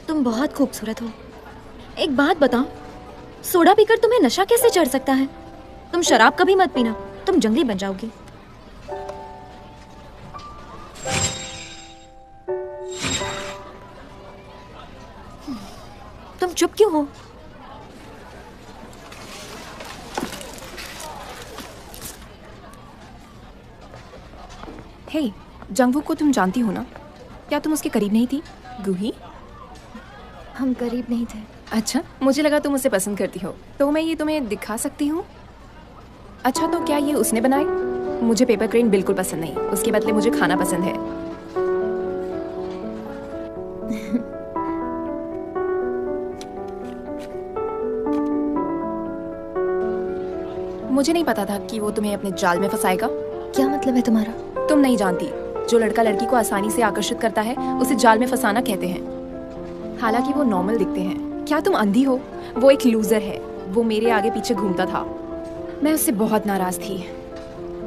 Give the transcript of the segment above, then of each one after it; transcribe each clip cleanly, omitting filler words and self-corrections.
तुम बहुत खूबसूरत हो। एक बात बताओ, सोडा पीकर तुम्हें नशा कैसे चढ़ सकता है? तुम शराब कभी मत पीना, तुम जंगली बन जाओगी। तुम चुप क्यों हो? हे, जंगवूक को तुम जानती हो ना? क्या तुम उसके करीब नहीं थी, गूही? हम करीब नहीं थे। अच्छा, मुझे लगा तुम उसे पसंद करती हो, तो मैं ये तुम्हें दिखा सकती हूँ। अच्छा, तो क्या ये उसने बनाए? मुझे पेपर क्रेन बिल्कुल पसंद नहीं, उसके बदले मुझे खाना पसंद है। मुझे नहीं पता था कि वो तुम्हें अपने जाल में फंसाएगा। क्या मतलब है तुम्हारा? तुम नहीं जानती, जो लड़का लड़की को आसानी से आकर्षित करता है उसे जाल में फंसाना कहते हैं। हालांकि वो नॉर्मल दिखते हैं। क्या तुम अंधी हो? वो एक लूजर है। वो मेरे आगे पीछे घूमता था। मैं उससे बहुत नाराज थी।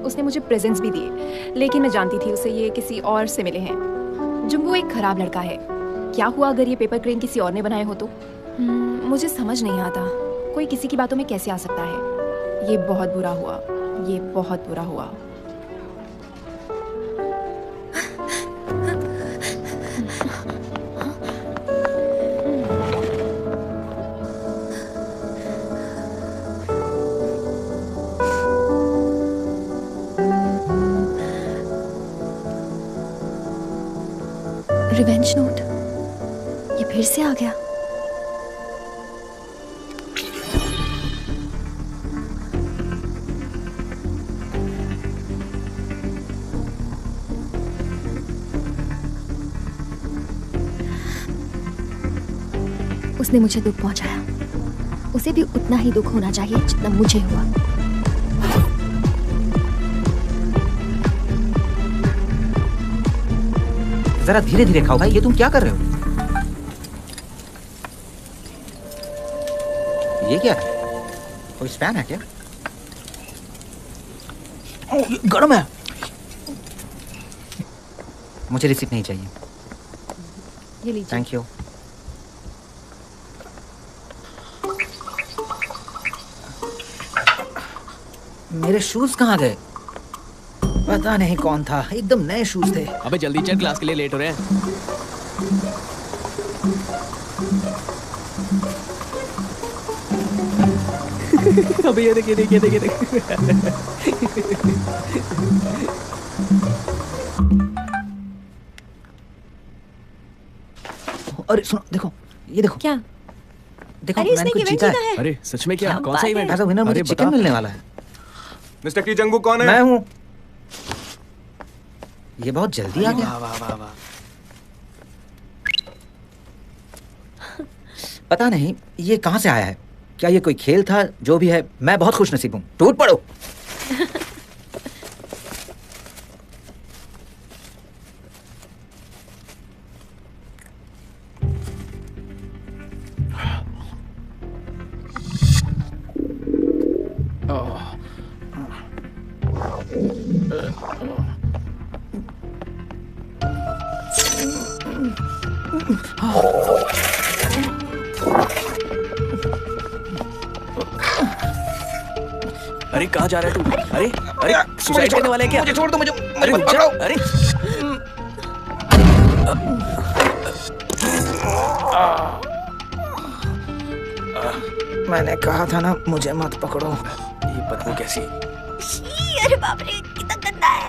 उसने मुझे प्रेजेंट्स भी दिए, लेकिन मैं जानती थी उसे ये किसी और से मिले हैं। जुंगू एक खराब लड़का है। क्या हुआ अगर ये पेपर क्रेन किसी और ने बनाए हो तो? मुझे समझ नहीं आता, कोई किसी की बातों में कैसे आ सकता है। ये बहुत बुरा हुआ, ये बहुत बुरा हुआ। रिवेंज नोट, ये फिर से आ गया। उसने मुझे दुख पहुंचाया, उसे भी उतना ही दुख होना चाहिए जितना मुझे हुआ। जरा धीरे धीरे खाओ भाई, ये तुम क्या कर रहे हो? ये क्या है? कोई स्पैन है क्या? ये गर्म है। मुझे रिसिप्ट नहीं चाहिए। ये लीजिए। Thank you. मेरे शूज कहाँ गए? पता नहीं कौन था, एकदम नए शूज थे। अबे जल्दी चल, क्लास के लिए लेट हो रहे हैं। अबे ये देखिए देखिए देखिए देखिए। अरे सुनो, देखो ये देखो। क्या? देखो अरे मैंने इसने कुछ इवेंट जीता जीता है। है। अरे सच में? क्या क्या कौन सा बात इवेंट? एज अ विनर मुझे अरे चिकन बता। मिलने वाला है। मिस्टर की जंगू कौन है? मैं हूँ। ये बहुत जल्दी आ गया। वाह वाह वाह वाह। पता नहीं ये कहाँ से आया है। क्या ये कोई खेल था? जो भी है, मैं बहुत खुश नसीब हूँ। टूट पड़ो। अरे कहाँ जा रहा है तू? अरे अरे सुसाइड करने वाला है क्या? मुझे छोड़ दो, मुझे अरे मत रुक जा। पकड़ो। अरे मैंने कहा था ना, मुझे मत पकड़ो। ये बदबू कैसी? अरे बाप रे, कितना गंदा है।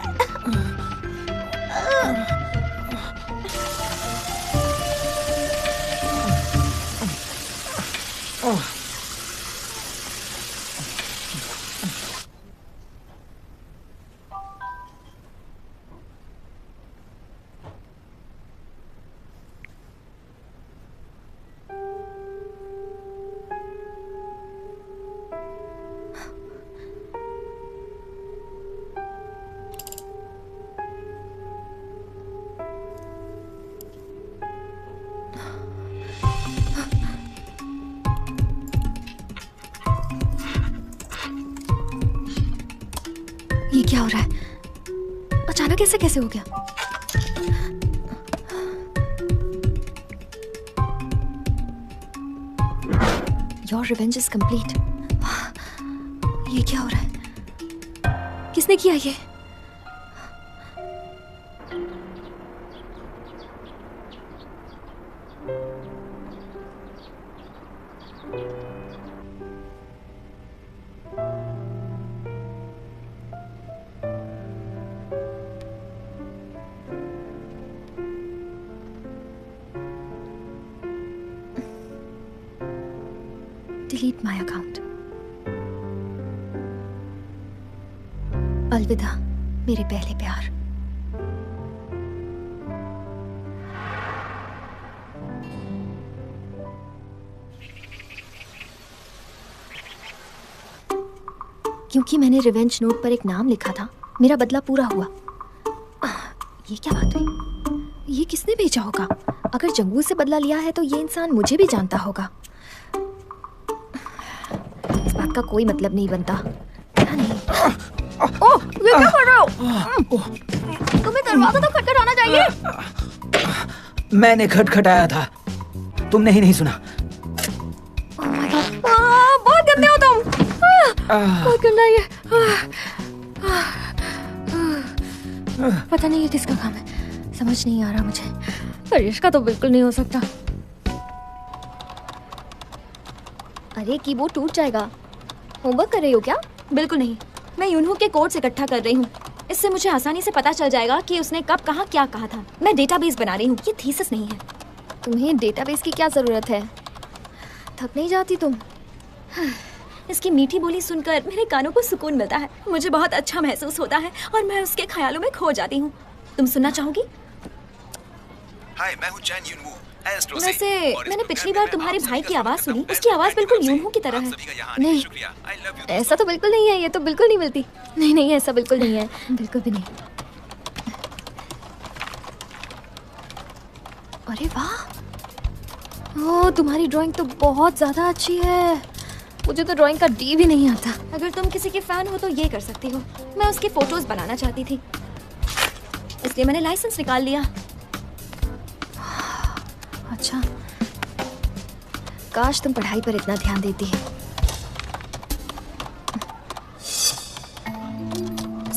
ये क्या हो रहा है? अचानक ऐसे कैसे हो गया? Your revenge is complete. ये क्या हो रहा है? किसने किया ये? Delete my account. अलविदा मेरे पहले प्यार। क्योंकि मैंने रिवेंज नोट पर एक नाम लिखा था, मेरा बदला पूरा हुआ। ये क्या बात हुई? ये किसने भेजा होगा? अगर जंगू से बदला लिया है तो ये इंसान मुझे भी जानता होगा। इस बात का कोई मतलब नहीं बनता। क्या नहीं? ओह, ये क्या कर रहे हो? तुम्हें दरवाजा तो खटखटाना चाहिए। मैंने खटखटाया था, तुमने ही नहीं सुना। Oh my God, बहुत गंदे हो तुम। बहुत गंदा ये। पता नहीं ये किसका काम है, समझ नहीं आ रहा मुझे। पर इसका तो बिल्कुल नहीं हो सकता। अरे कीबोर्ड टूट जाएगा। होमवर्क कर रही हो क्या? बिल्कुल नहीं, मैं यूनहू के कोड्स इकट्ठा कर रही हूँ। इससे मुझे आसानी से पता चल जाएगा कि उसने कब कहाँ क्या कहा था। मैं डेटाबेस बना रही हूँ, ये थीसिस नहीं है। तुम्हें डेटाबेस की क्या जरूरत है? थक नहीं जाती तुम? इसकी मीठी बोली सुनकर मेरे कानों को सुकून मिलता है, मुझे बहुत अच्छा महसूस होता है और मैं उसके ख्यालों में खो जाती हूँ। तुम सुनना चाहोगी? हाय, मैं हूँ चैन यूनहू। वैसे मैंने पिछली बार तुम्हारे भाई की आवाज सुनी, उसकी आवाज बिल्कुल यूनहू की तरह है। नहीं, ऐसा तो बिल्कुल नहीं है, ये तो बिल्कुल नहीं मिलती। नहीं नहीं, ऐसा बिल्कुल नहीं है, बिल्कुल भी नहीं। अरे वाह, ओह तुम्हारी ड्राइंग तो बहुत ज्यादा अच्छी है। मुझे तो ड्राइंग का डी भी नहीं आता। अगर तुम किसी के फैन हो तो ये कर सकती हो। मैं उसके फोटोज बनाना चाहती थी, इसलिए मैंने लाइसेंस निकाल लिया। अच्छा, काश तुम पढ़ाई पर इतना ध्यान देती।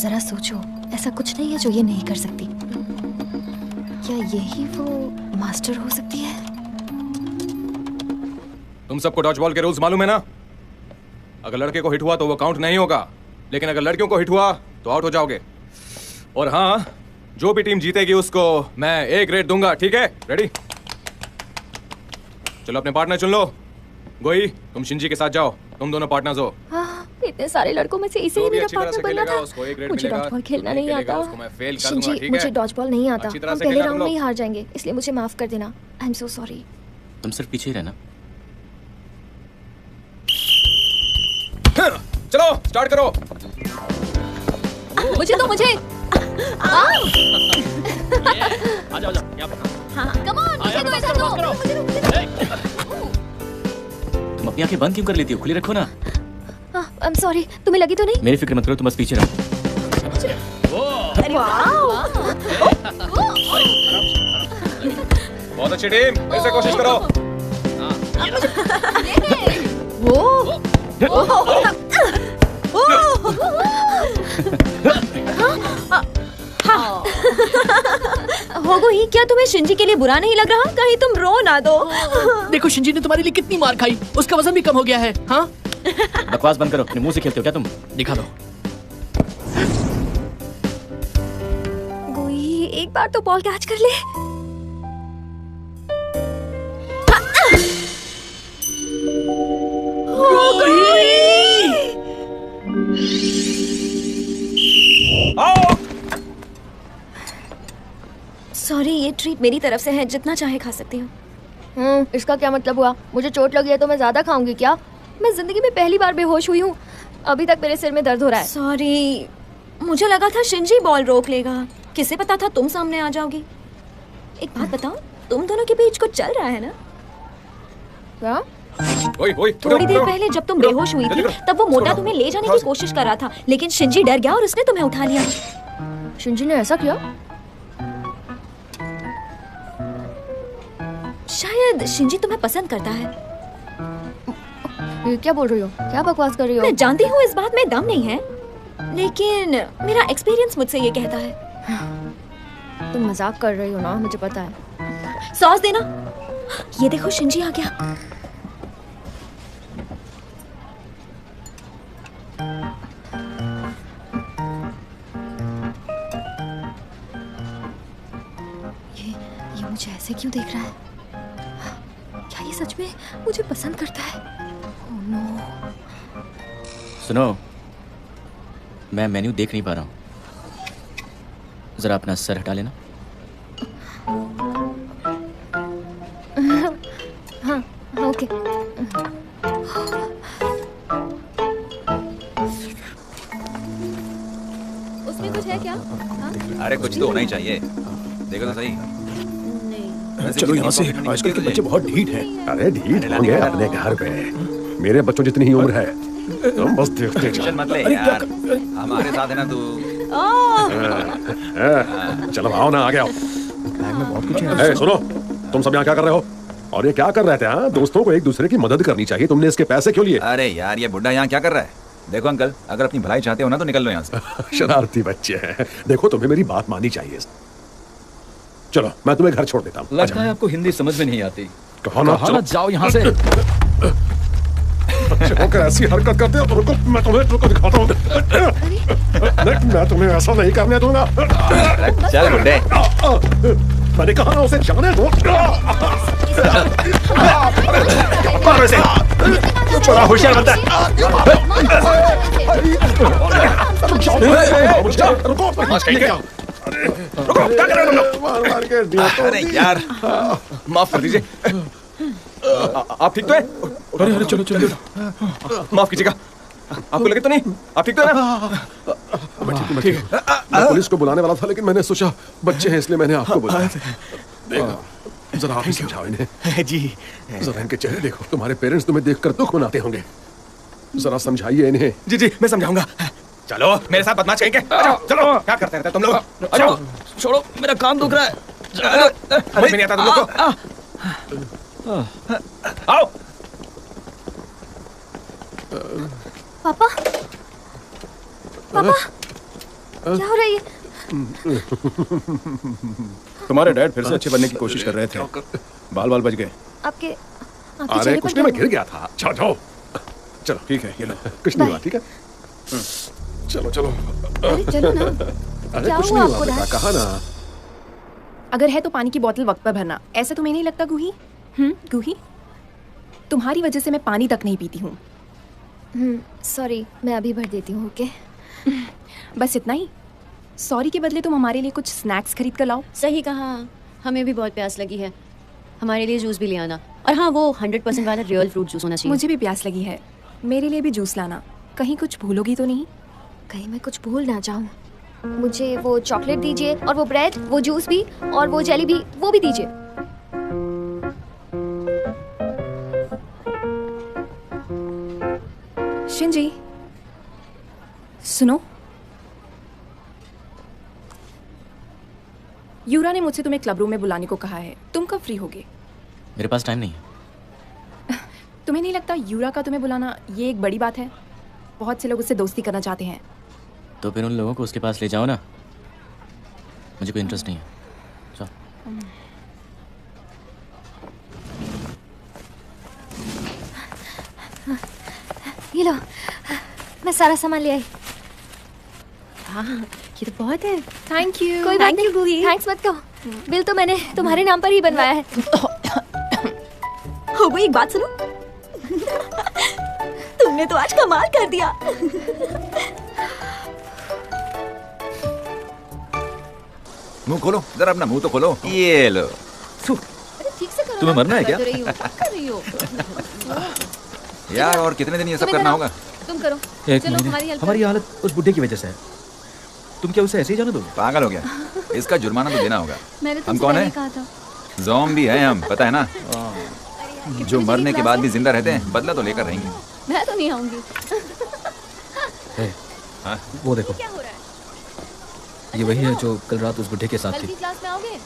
जरा सोचो, ऐसा कुछ नहीं है जो ये नहीं कर सकती। क्या यही वो मास्टर हो सकती है? तुम सबको डॉज बॉल के रूल्स मालूम है ना? अगर लड़के को हिट हुआ तो वो काउंट नहीं होगा, लेकिन अगर लड़कियों को हिट हुआ तो आउट हो जाओगे। और हाँ, जो भी टीम जीतेगी उसको मैं एक रेट दूंगा, ठीक है? रेडी? चलो अपने पार्टनर चुन लो। गोई, तुम शिंजी के साथ जाओ, तुम दोनों पार्टनर्स हो। हाँ, इतने सारे लड़कों में से इसे ही मेरा पार्टनर बनना था। मुझे डॉजबॉल खेलना नहीं आता। शिंजी, मुझे डॉजबॉल नहीं आता। हम पहले राउंड में ही हार जाएंगे, इसलिए मुझे माफ कर देना। I am so sorry. तुम सिर्फ पीछे ही रहना। चलो स्टार्ट करो। मुझे तो मुझे आ जाओ यहाँ पर। कम ऑन, मुझे तो इधर दो। तुम अपनी आंखें बंद क्यों कर लेती हो? खुली रखो ना। आई एम सॉरी, तुम्हें लगी तो नहीं? मेरी फिक्र मत करो, तुम बस पीछे रहो। बहुत अच्छी टीम, फिर से कोशिश करो। होगो ही, क्या तुम्हें शिंजी के लिए बुरा नहीं लग रहा? कहीं तुम रो ना दो। देखो शिंजी ने तुम्हारे लिए कितनी मार खाई, उसका वजन भी कम हो गया है। हाँ, बकवास बंद करो, अपने मुंह से खेलते हो क्या तुम? दिखा दो। गोई, एक बार तो बॉल कैच कर ले। सॉरी, ये ट्रीट मेरी तरफ से है, जितना चाहे खा सकती हूँ। इसका क्या मतलब हुआ? मुझे चोट लगी है तो मैं ज्यादा खाऊंगी क्या? मैं जिंदगी में पहली बार बेहोश हुई हूँ। अभी तक मेरे सिर में दर्द हो रहा है। सॉरी, मुझे लगा था शिंजी बॉल रोक लेगा। किसे पता था तुम सामने आ जाओगी। एक बात बताओ, तुम दोनों के बीच कुछ चल रहा है ना? क्या? थोड़ी देर पहले जब तुम बेहोश हुई थी, तब वो मोटा तुम्हें ले जाने की कोशिश कर रहा था, लेकिन शिंजी डर गया और उसने तुम्हें उठा लिया। शिंजी ने ऐसा किया? शायद शिंजी तुम्हें पसंद करता है। ये क्या बोल रही हो? क्या बकवास कर रही हो? मैं जानती हूँ इस बात में दम नहीं है, लेकिन मेरा एक्सपीरियंस मुझसे ये कहता है। तुम मजाक कर रही हो ना, मुझे पता है। सॉस देना। ये देखो शिंजी आ गया। ये मुझे ऐसे क्यों देख रहा है? क्या ये सच में मुझे पसंद करता है? Oh no. सुनो, मैं मेन्यू देख नहीं पा रहा हूँ, जरा अपना सर हटा लेना। हाँ ओके। उसमें कुछ है क्या? अरे कुछ तो होना ही चाहिए, देखो तो सही। चलो यहाँ से, आजकल के बच्चे बहुत ढीठ हैं। अरे ढीठ होंगे अपने घर पे, मेरे बच्चों जितनी ही उम्र है। तुम बस देखते जाओ। मत ले यार, हमारे साथ है ना तू। चलो आओ ना, आगे आओ। बैग में बहुत कुछ है। ए, सुनो, तुम सब यहाँ क्या कर रहे हो? और ये क्या कर रहे थे? हाँ, दोस्तों को एक दूसरे की मदद करनी चाहिए, तुमने इसके पैसे क्यों लिए? अरे यार, ये बुड्ढा यहाँ क्या कर रहा है? देखो अंकल, अगर अपनी भलाई चाहते हो ना तो निकल लो यहाँ से। शरारती बच्चे हैं। देखो, तुम्हें मेरी बात माननी चाहिए। चलो, मैं तुम्हें घर छोड़ देता हूँ। लगता है आपको हिंदी समझ में नहीं आती। कहा ना, चलो जाओ यहाँ से। बच्चे होकर ऐसी हरकत करते हो तो रुको, मैं तुम्हें दिखाता हूँ। मैं तुम्हें ऐसा नहीं करने दूंगा। चल बुड्ढे। मैंने कहा ना उसे जाने दो। छोड़ा, होशियार बनता है। रुको, क्या कर रहे हो तुम लोग? मार के दिया तो। अरे यार, माफ कर दीजिए। आप ठीक तो है? अरे चलो चलो। माफ कीजिएगा, आपको लगे तो नहीं? आप ठीक तो है ना? ठीक है। मैं पुलिस को बुलाने वाला था, लेकिन मैंने सोचा बच्चे हैं इसलिए मैंने आपको बुलाया। देखो, जरा आप ही समझाओ इन्हें। जी, जरा इनके चेहरे देखो, तुम्हारे पेरेंट्स तुम्हें देखकर दुख मनाते होंगे। जरा समझाइए इन्हें। जी मैं समझाऊंगा। चलो मेरे साथ बदमाश कहेंगे। चलो, क्या करते रहते तुम लोग? छोड़ो छोड़ो, मेरा कान दुख रहा है। समझ में नहीं आता तुम लोग को? आओ। पापा, पापा, क्या हो रहा है ये? तुम्हारे डैड फिर से अच्छे बनने की कोशिश कर रहे थे, बाल बच गए। आपके अरे कुछ नहीं, मैं गिर गया था। जाओ चलो, ठीक है, ये लो, कुछ नहीं हुआ, ठीक है? चलो चलो। अरे चलो ना। अरे क्या कुछ हुआ नहीं हुआ आपको बेटा, डैड? कहा ना। अगर है तो पानी की बोतल वक्त पर भरना। ऐसा तुम्हें नहीं लगता गूही? गूही, तुम्हारी वजह से मैं पानी तक नहीं पीती हूँ। सॉरी, मैं अभी भर देती हूँ। ओके, बस इतना ही? सॉरी के बदले तुम हमारे लिए कुछ स्नैक्स खरीद कर लाओ। सही कहा, हमें भी बहुत प्यास लगी है। हमारे लिए जूस भी ले आना, और हाँ, वो 100% वाला रियल फ्रूट जूस होना चाहिए। मुझे भी प्यास लगी है, मेरे लिए भी जूस लाना। कहीं कुछ भूलोगी तो नहीं? कहीं मैं कुछ भूल ना जाऊँ। मुझे वो चॉकलेट दीजिए, और वो ब्रेड, वो जूस भी, और वो जेली भी, वो भी दीजिए। शिंजी, सुनो, यूरा ने मुझसे तुम्हें क्लब रूम में बुलाने को कहा है। तुम कब फ्री होगे? मेरे पास टाइम नहीं है। तुम्हें नहीं लगता यूरा का तुम्हें बुलाना ये एक बड़ी बात है? बहुत से लोग उससे दोस्ती करना चाहते हैं। तो फिर उन लोगों को उसके पास ले जाओ ना, मुझे कोई इंटरेस्ट नहीं है। चलो। ये लो, मैं सारा सामान ले आई। हाँ, ये तो बहुत है। Thank you. कोई बात नहीं, थैंक्स मत कहो। बिल तो मैंने तुम्हारे नाम पर ही बनवाया है। हो वो, एक बात सुनो। तुमने तो आज कमाल कर दिया। मुंह खोलो, जरा अपना मुंह तो खोलो। ये लो। अरे ठीक से करो। तुम्हें मरना है क्या? कर रही हो? यार, और कितने दिन ये सब करना होगा? तुम करो। एक चलो, महीने। हमारी हेल्प हमारी हालत उस बुड्ढे की वजह से है। तुम क्या उसे ऐसे ही जाने दोगे? पागल हो गया, इसका जुर्माना तो देना होगा। मैंने हम तुमसे कौन पहले है? कहा था। ज़ॉम्बी हैं हम, पता है ना? जो मरने के बाद भी जिंदा रहते हैं, बदला तो लेकर रहेंगे। मैं तो नहीं आऊंगी। वो देखो, क्या हो रहा है? ये वही है जो कल रात उस बुढ़े के साथ कल थी। की क्लास में आओगे?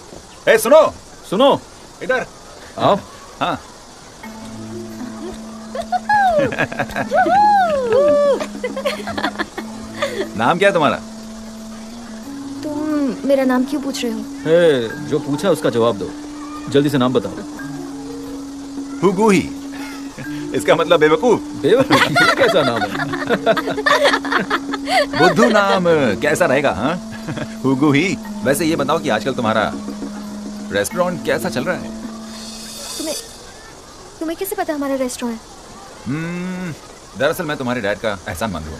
ए सुनो सुनो, इधर आओ। हाँ नाम क्या है तुम्हारा? तुम मेरा नाम क्यों पूछ रहे हो? हे, जो पूछा उसका जवाब दो। जल्दी से नाम बताओ। हुगूही। इसका मतलब बेवकूफ। बेवकूफ, ये कैसा नाम है? बुद्धू नाम कैसा रहेगा? हाँ हुगूही। वैसे ये बताओ कि आजकल तुम्हारा रेस्टोरेंट कैसा चल रहा है? तुम्हें कैसे पता हमारा रेस्टोरेंट है? दरअसल मैं तुम्हारे डैड का एहसानमंद हूँ।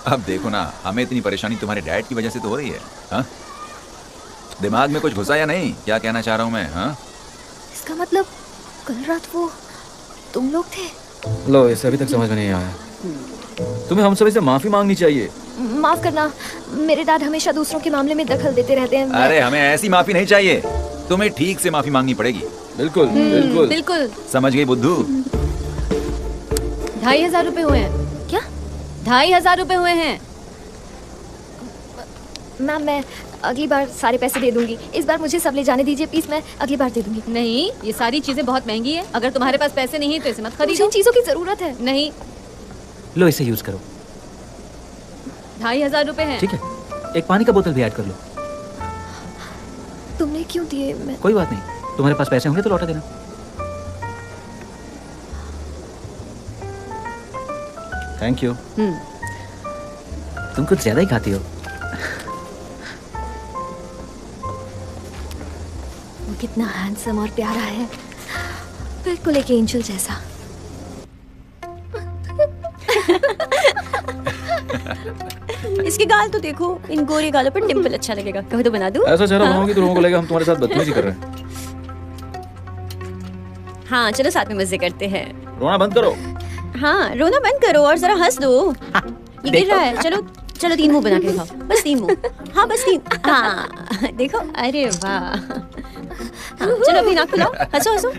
अब देखो ना, हमें इतनी परेशानी तुम्हारे डैड की वजह से तो हो रही है। हाँ दिमाग में कुछ घुसा या नहीं? क्या कहना चाह रहा हूँ मैं? हाँ इसका मतलब कल रात वो तुम लोग थे? लो, इसे अभी तक समझ में नहीं आया। तुम्हें हम सभी से माफी मांगनी चाहिए। माफ करना, मेरे डैड हमेशा दूसरों के मामले में दखल देते रहते हैं। अरे हमें ऐसी माफी नहीं चाहिए, तुम्हें ठीक से माफी मांगनी पड़ेगी। बिल्कुल बिल्कुल बिल्कुल। समझ गई बुद्धू? 2500 रुपए हुए हैं। क्या? 2500 रुपए हुए हैं। मैम, मैं अगली बार सारे पैसे दे दूंगी। इस बार मुझे सब ले जाने दीजिए प्लीज, मैं अगली बार दे दूंगी। नहीं, ये सारी चीजें बहुत महंगी है। अगर तुम्हारे पास पैसे नहीं है तो इसे मत मुझे खरीदो। इन चीजों की जरूरत है। नहीं, लो, इसे यूज करो। 2500 रुपए हैं। ठीक है, एक पानी का बोतल भी ऐड कर लो। तुमने क्यों दिए? मैं कोई बात नहीं, तुम्हारे पास पैसे होंगे तो लौटा देना। Thank you. तुम कुछ ज्यादा ही खाती हो। वो कितना हैंडसम और प्यारा है, बिल्कुल एक एंजल जैसा। इसके गाल तो देखो, इन गोरे गालों पर डिंपल अच्छा लगेगा। कहो तो बना दूं? ऐसा चेहरा बनाओगी तो लोगों को लगेगा हम तुम्हारे साथ बदतमीजी कर रहे हैं। हाँ चलो साथ में मजे करते हैं। रोना बंद करो। हाँ रोना बंद करो और जरा हंस दो। ये गिर रहा है। चलो चलो 3 मुंह बना के दिखाओ। बस 3 मुंह। हाँ बस 3। हाँ देखो, अरे वाह। हाँ, चलो अपनी नाक खुलाओ। हंसो हंसो।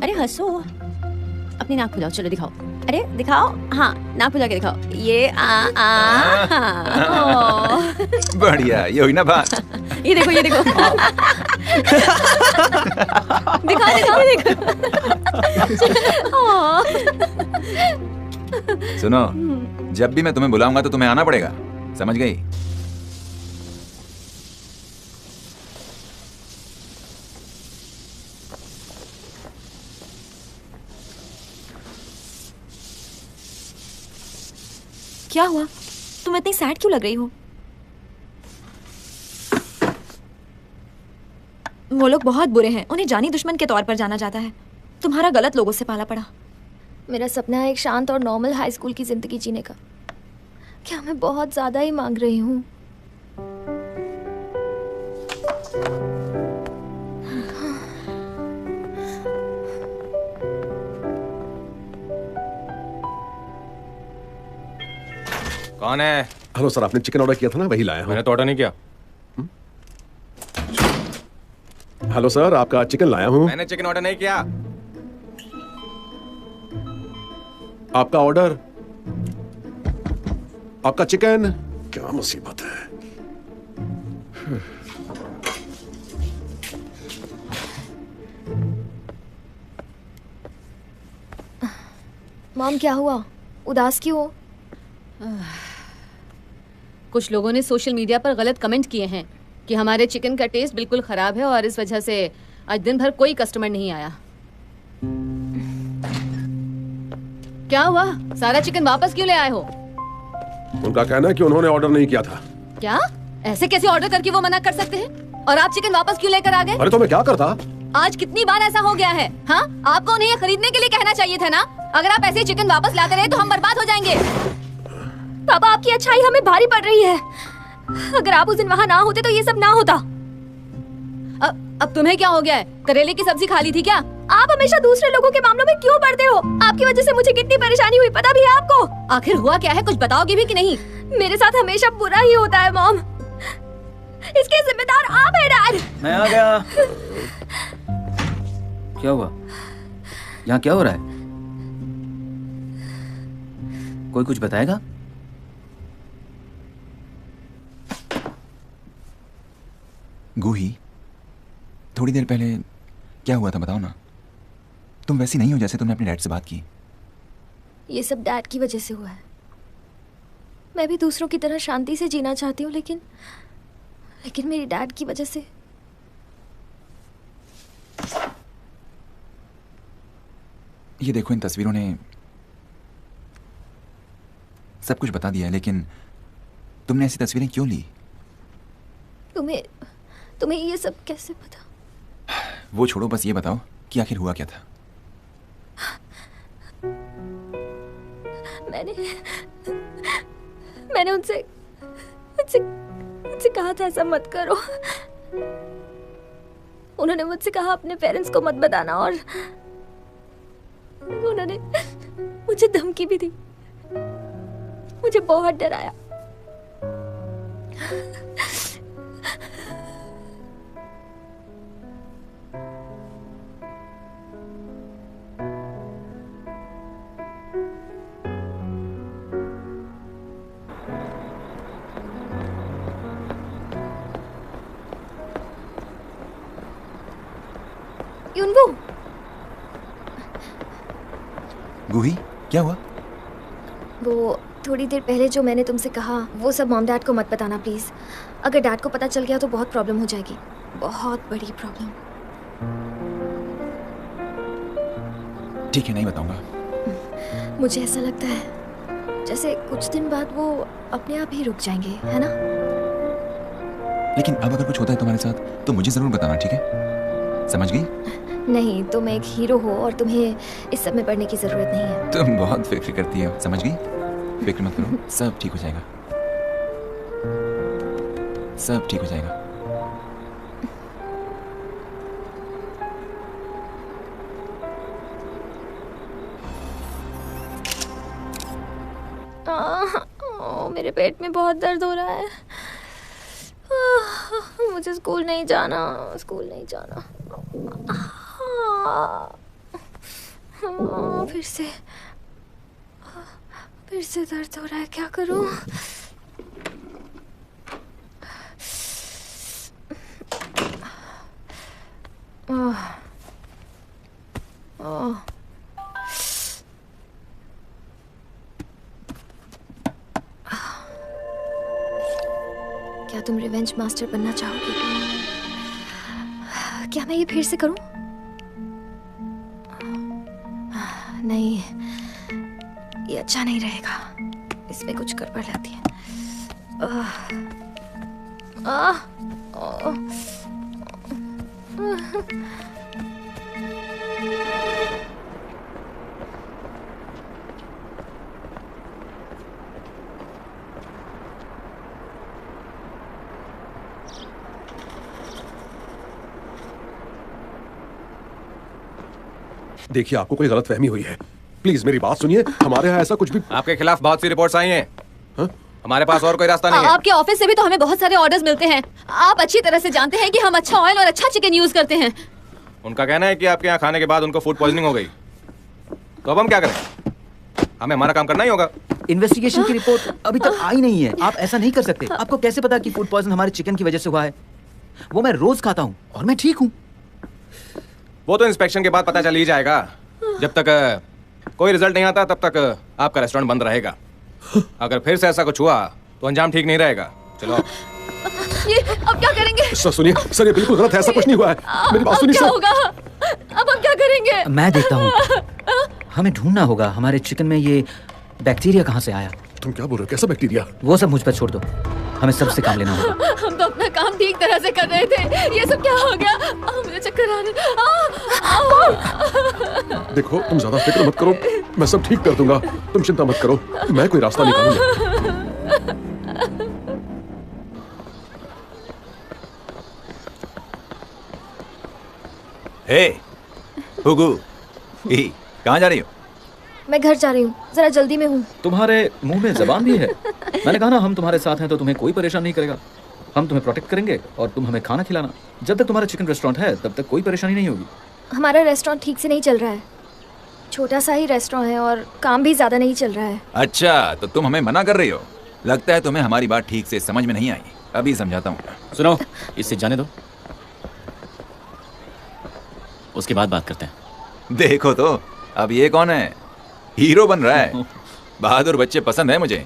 अरे हंसो, अपनी नाक खुलाओ। चलो दिखाओ। अरे दिखाओ। हाँ नाक खुला के दिखाओ। ये हाँ। बढ़िया, ये हुई ना बात। ये देखो, ये देखो। दिखाओ दिखाओ देखो। सुनो, जब भी मैं तुम्हें बुलाऊंगा तो तुम्हें आना पड़ेगा, समझ गई? क्या हुआ? तुम इतनी सैड क्यों लग रही हो? वो लोग बहुत बुरे हैं, उन्हें जानी दुश्मन के तौर पर जाना जाता है। तुम्हारा गलत लोगों से पाला पड़ा। मेरा सपना है एक शांत और नॉर्मल हाई स्कूल की जिंदगी जीने का। क्या मैं बहुत ज्यादा ही मांग रही हूँ? कौन है? हेलो सर, आपने चिकन ऑर्डर किया था ना, वही लाया हूँ। मैंने तो ऑर्डर नहीं किया। हेलो सर, आपका चिकन लाया हूँ। मैंने चिकन ऑर्डर नहीं किया। आपका ऑर्डर, आपका चिकन। क्या मुसीबत है। मॉम क्या हुआ? उदास क्यों हो? कुछ लोगों ने सोशल मीडिया पर गलत कमेंट किए हैं कि हमारे चिकन का टेस्ट बिल्कुल खराब है और इस वजह से आज दिन भर कोई कस्टमर नहीं आया। क्या हुआ? सारा चिकन वापस क्यों ले आए हो? उनका कहना है कि उन्होंने ऑर्डर नहीं किया था। क्या? ऐसे कैसे ऑर्डर करके वो मना कर सकते हैं? और आप चिकन वापस क्यों लेकर आ गए? अरे तो मैं क्या करता? आज कितनी बार ऐसा हो गया है? हाँ, आपको उन्हें ये खरीदने के लिए कहना चाहिए था ना। अगर आप ऐसे चिकन वापस लाते रहे तो हम बर्बाद हो जाएंगे। पापा, आपकी अच्छाई हमें भारी पड़ रही है। अगर आप उस दिन वहाँ ना होते तो ये सब ना होता। अब तुम्हें क्या हो गया है? करेले की सब्जी खा ली थी क्या? आप हमेशा दूसरे लोगों के मामलों में क्यों पड़ते हो? आपकी वजह से मुझे कितनी परेशानी हुई पता भी है आपको? आखिर हुआ क्या है? कुछ बताओगी भी कि नहीं? मेरे साथ हमेशा बुरा ही होता है मॉम। इसके जिम्मेदार आप हैं डैड। मैं आ गया। क्या हुआ? यहाँ क्या हो रहा है? कोई कुछ बताएगा? गूही, थोड़ी देर पहले क्या हुआ था बताओ ना। तुम वैसी नहीं हो जैसे तुमने अपने डैड से बात की। ये सब डैड की वजह से हुआ है। मैं भी दूसरों की तरह शांति से जीना चाहती हूँ, लेकिन मेरी डैड की वजह से। ये देखो, इन तस्वीरों ने सब कुछ बता दिया है, लेकिन तुमने ऐसी तस्वीरें क्यों ली? तुम्हें ये सब कैसे पता? वो छोड़ो, बस ये बताओ कि आखिर हुआ क्या था। मैंने उनसे कहा था ऐसा मत करो। उन्होंने मुझसे कहा अपने पेरेंट्स को मत बताना, और उन्होंने मुझे धमकी भी दी, मुझे बहुत डराया। युनवू, गूही, क्या हुआ? वो थोड़ी देर पहले जो मैंने तुमसे कहा, वो सब मॉम डैड को मत बताना प्लीज। अगर डैड को पता चल गया तो बहुत प्रॉब्लम हो जाएगी, बहुत बड़ी प्रॉब्लम। ठीक है, नहीं बताऊंगा। मुझे ऐसा लगता है जैसे कुछ दिन बाद वो अपने आप ही रुक जाएंगे, है ना? लेकिन अब अगर कुछ होता है तुम्हारे साथ तो मुझे जरूर बताना, ठीक है? समझ गई? नहीं, तुम एक हीरो हो और तुम्हें इस सब में पढ़ने की जरूरत नहीं है। तुम बहुत फिक्र करती हो, समझ गई? फिक्र मत करो, सब ठीक हो जाएगा, सब ठीक हो जाएगा। मेरे पेट में बहुत दर्द हो रहा है। मुझे स्कूल नहीं जाना, स्कूल नहीं जाना। फिर से दर्द हो रहा है, क्या करूं? क्या तुम रिवेंज मास्टर बनना चाहोगे? क्या मैं ये फिर से करूं? नहीं, ये अच्छा नहीं रहेगा, इसमें कुछ गड़बड़ लगती है। देखिए, आपको कोई गलतफहमी हुई है, प्लीज मेरी बात सुनिए। हमारे यहाँ ऐसा कुछ भी। आपके खिलाफ बहुत सी रिपोर्ट्स आई हैं। हमारे पास और कोई रास्ता नहीं है। आपके ऑफिस से भी तो हमें बहुत सारे ऑर्डर्स मिलते हैं। आप अच्छी तरह से जानते हैं कि हम अच्छा ऑयल और अच्छा चिकन यूज करते हैं। उनका कहना है कि आपके यहाँ खाने के बाद उनको फूड पॉइजनिंग हो गई, तो अब हम क्या करें? हमें हमारा काम करना ही होगा। इन्वेस्टिगेशन की रिपोर्ट अभी तक आई नहीं है, आप ऐसा नहीं कर सकते। आपको कैसे पता कि फूड पॉइजन हमारे चिकन की वजह से हुआ है? वो मैं रोज खाता हूँ और मैं ठीक हूँ। वो तो इंस्पेक्शन के बाद पता चल ही जाएगा। जब तक कोई रिजल्ट नहीं आता तब तक आपका रेस्टोरेंट बंद रहेगा। अगर फिर से ऐसा कुछ हुआ तो अंजाम ठीक नहीं रहेगा। चलो। ये अब क्या करेंगे? सर सुनिए, सर ये बिल्कुल गलत है, ऐसा कुछ नहीं हुआ है। मेरी बात सुनिए क्या सर। होगा? अब हम क्या करेंगे? मैं देखता हूँ। हमें ढूंढना होगा हमारे चिकन में ये बैक्टीरिया कहाँ से आया। तुम क्या बोल रहे हो? कैसा बैक्टीरिया? वो सब मुझ पर छोड़ दो, हमें सबसे काम लेना होगा। हम तो अपना काम ठीक तरह से कर रहे थे, ये सब क्या हो गया? मुझे चक्कर आ रहे। देखो, तुम ज्यादा फिक्र मत करो, मैं सब ठीक कर दूंगा, तुम चिंता मत करो, मैं कोई रास्ता निकालूंगा। हे, हुगू, कहाँ जा रही हो? मैं घर जा रही हूँ, जरा जल्दी में हूँ। तुम्हारे मुंह में जबान भी है। मैंने कहा ना, हम तुम्हारे साथ हैं तो तुम्हें कोई परेशान नहीं करेगा। हम तुम्हें प्रोटेक्ट करेंगे और तुम हमें खाना खिलाना। जब तक तुम्हारा चिकन रेस्टोरेंट है तब तक कोई परेशानी नहीं होगी। हमारा रेस्टोरेंट ठीक से नहीं चल रहा है, छोटा सा ही रेस्टोरेंट है और काम भी ज्यादा नहीं चल रहा है। अच्छा, तो तुम हमें मना कर रही हो? लगता है तुम्हें हमारी बात ठीक से समझ में नहीं आई। अभी समझाता हूँ। सुनो, इससे जाने दो। उसके बाद बात करते हैं। देखो तो अब ये कौन है, हीरो बन रहा है। बहादुर बच्चे पसंद है मुझे,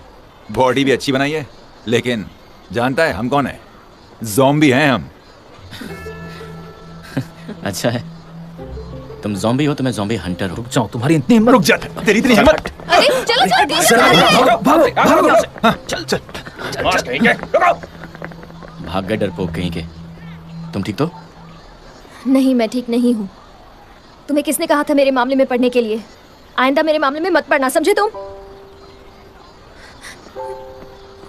बॉडी भी अच्छी बनाई है, लेकिन जानता है हम कौन है? ज़ॉम्बी हैं हम। अच्छा है, तुम ज़ॉम्बी हो तो मैं ज़ॉम्बी हंटर हूँ। रुक जाओ, तुम्हारी इतनी हिम्मत। रुक जा, तेरी इतनी हिम्मत। अरे चलो चल भाग गए डरपोक कहीं के। तुम ठीक तो? नहीं, मैं ठीक नहीं हूँ। तुम्हें किसने कहा था मेरे मामले में पढ़ने के लिए? आइंदा मेरे मामले में मत पढ़ना, समझे तुम?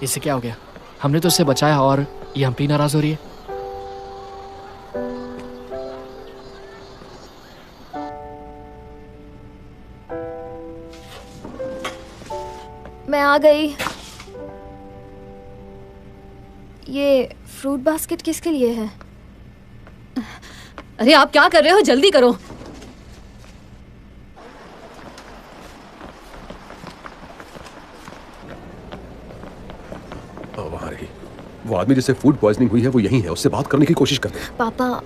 इससे क्या हो गया? हमने तो उससे बचाया और ये हम पे नाराज हो रही है। मैं आ गई। ये फ्रूट बास्केट किसके लिए है? अरे आप क्या कर रहे हो, जल्दी करो। वो आदमी जिसे फूड पॉइजनिंग हुई है वो यही है, उससे बात करने की कोशिश करते हैं। पापा,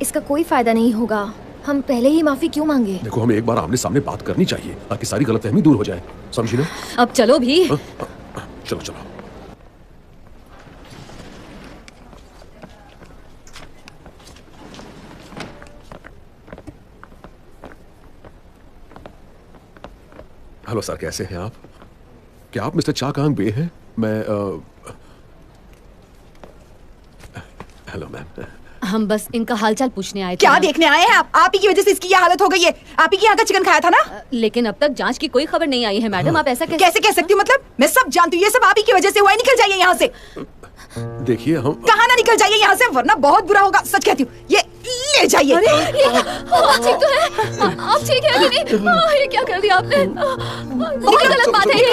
इसका कोई फायदा नहीं होगा। हम पहले ही माफी क्यों मांगे? देखो, हमें एक बार आमने सामने बात करनी चाहिए ताकि सारी गलतफहमी दूर हो जाए, समझी ना? अब चलो भी। चलो चलो। हेलो सर, कैसे हैं आप? क्या आप मिस्टर चा कांग बे हैं? मैं हेलो मैम। हम बस इनका हालचाल पूछने आए थे। क्या देखने आए हैं आप ही की वजह से इसकी ये हालत हो गई है। आप ही की यहाँ का चिकन खाया था ना? लेकिन अब तक जांच की कोई खबर नहीं आई है मैडम। आप ऐसा कैसे कह सकती हूँ? मतलब मैं सब जानती हूँ, ये सब आप ही की वजह से हुआ है। निकल जाइए यहाँ से। देखिए, हम कहाँ ना निकल जाइए यहाँ से, वरना बहुत बुरा होगा। सच कहती हूँ, ये ले जाइए। आप ठीक तो है? आप ठीक है कि नहीं? ये क्या कर दिया आपने? बहुत गलत बात है ये।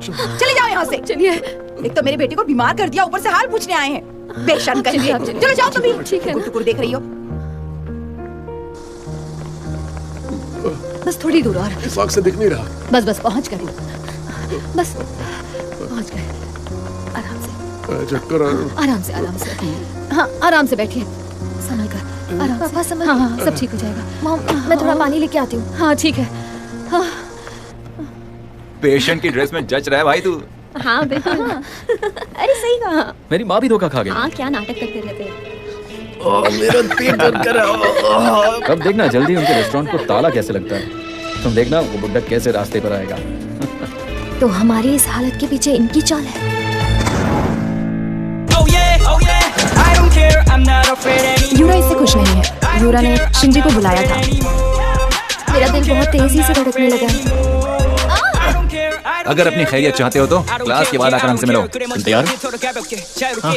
चले जाओ यहाँ से। चलिए। एक तो मेरे बेटे को बीमार कर दिया, ऊपर से हाल पूछने आए हैं। बेशर्म कहीं। चलो जाओ तुम भी। ठीक है। टुकुर देख रही हो। बस थोड़ी दूर और। इस वक्त से दिख नहीं रहा। बस बस पहुंच गए। बस पहुंच गए। आराम से। चक्कर आराम से, आराम से। हाँ, आराम से बैठिए, संभल कर। आराम से। पापा संभल। हाँ, सब ठीक हो जाएगा। मॉम, मैं थोड़ा पानी लेके आती हूँ। हाँ ठीक है। हाँ। पेशेंट की ड्रेस में जच रहा है भाई तू। हाँ बिल्कुल। अरे सही कहा। मेरी माँ भी धोखा खा गई। हाँ, क्या नाटक करते रहते हैं। मेरा पेट दर्द कर रहा है। अब देखना जल्दी उनके रेस्टोरेंट को ताला कैसे लगता है। तुम देखना वो बुड्ढा कैसे रास्ते पर आएगा। तो हमारी इस हालत के पीछे इनकी चाल है। यूरा इससे खुश नहीं है। यूरा ने शिंजी को बुलाया था। मेरा दिल बहुत तेजी से धड़कने लगा है। अगर अपनी खैरियत चाहते हो तो क्लास के बाद आकर हमसे मिलो। तैयार? हाँ।